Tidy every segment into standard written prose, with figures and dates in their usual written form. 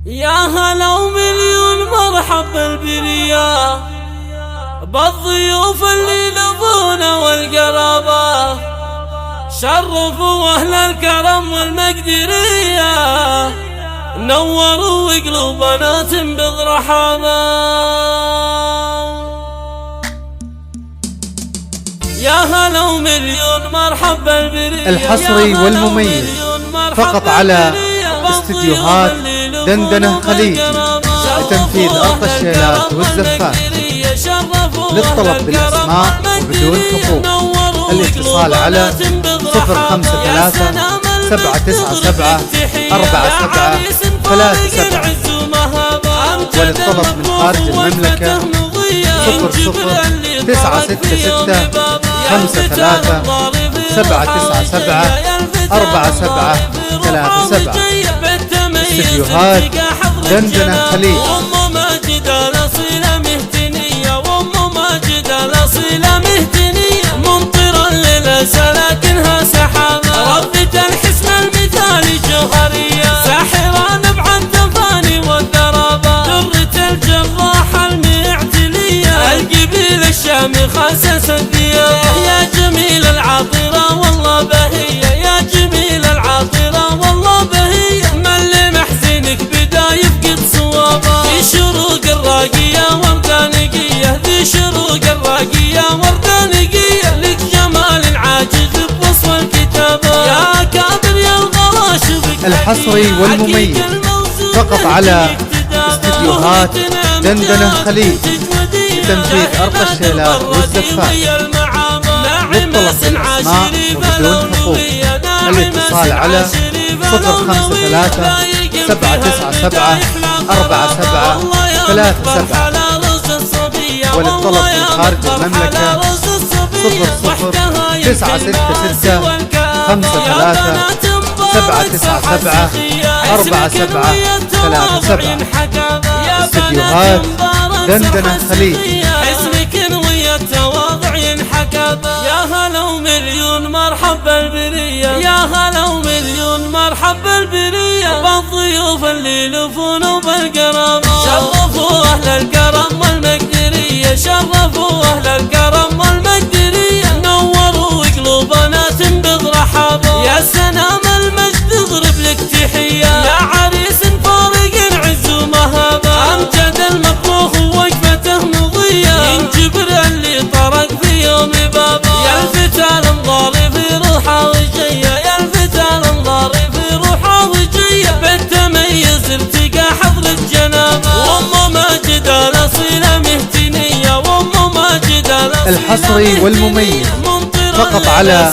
يا هلا ومليون مرحب بالبرية، بالضيوف اللي لضونا والقرابة، شرفوا أهل الكرم والمقدرية، نوروا قلوبنا تنبض رحابة. يا هلا ومليون مرحب بالبرية، الحصري والمميز فقط على استديوهات دندنة خليجي لتنفيذ أرض الشيلات والزفات. للطلب بالأسماء وبدون حقوق الاتصال على 053 797 4737، وللطلب من خارج المملكة 00966 53 797 4737. استديوهات دندنة خليجي. ممطرا لكنها سحابة، ربة الحسن المثالي جوهرية، ساحرة نبع التفاني والذرابة، درة الجراحة المعتلية، القبيل الشامي خاسس الديار. يا جميل العاطرة والله بهية، يا جميل العاطرة والله بهية، من لمحزنك بدا يفقد صوابه، ذي شروق الراقية وردانقية، ذي شروق الراقية وردانقية، لك جمال عاجز بوصف الكتابة، يا كابر يا الغراش بك. الحصري والمميز فقط على استديوهات دندنة خليجي لتنفيذ أرض الشيلات والزفات. للطلب بالأسماء وبدون حقوق الاتصال على 053 797 4737، وللطلب من خارج المملكة 00966 53 797 4737. استديوهات دندنة خليجي. حسنك ويا التواضع ينحكى. يا هلا ومليون مرحب بالبرية، يا هلا ومليون مرحب بالبرية، بالضيوف اللي لفون بالقرابة، شرفوا أهل الكرم والمقدرية، شرفوا أهل الكرم والمقدرية، نوروا قلوبنا تنبض رحابة. يا سلام المجد اضرب لك تحية، يا عريس فارق عز ومهابة، أمجد المفروخ ووقفته مضية، ينجبر اللي طرق في يوم بابا. يا الفتى انظاري في روحه وجيه، يا الفتى انظاري في روحه وجيه، بالتميز ارتقى حضر الجنابه، وامه ماجدة الاصيلة مهتنية، وامه ماجدة الحصري والمميز فقط على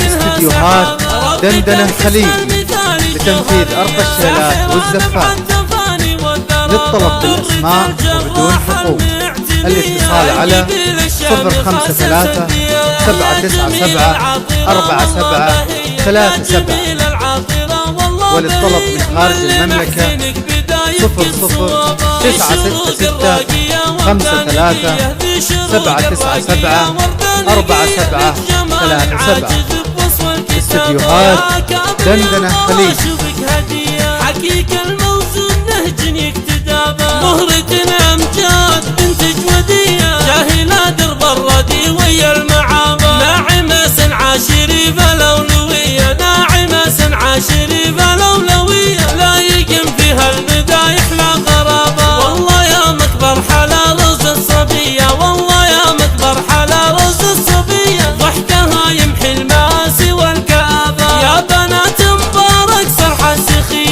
استديوهات دندنة خليجي لتنفيذ أرض الشيلات والزفات. للطلب بالأسماء وبدون حقوق الاتصال على 053 797 4737، وللطلب من خارج المملكة 00966 53 797 4737. استديوهات دندنة خليجي. حقيقة الموزون نهج يكتدابه، مهرة أمجاد بنت جودية، جاهلة درب الردي ويا المعابة، ناعمة سنعة شريفة لولوية، ناعمة سنعة شريفة لولوية، لا يقم فيها البدايح لا غرابة، والله يا مكبر حلا رز الصبية، والله يا مكبر حلا رز الصبية، ضحكها يمحي المآسي والكآبة، يا بنات مبارك فرحة سخية.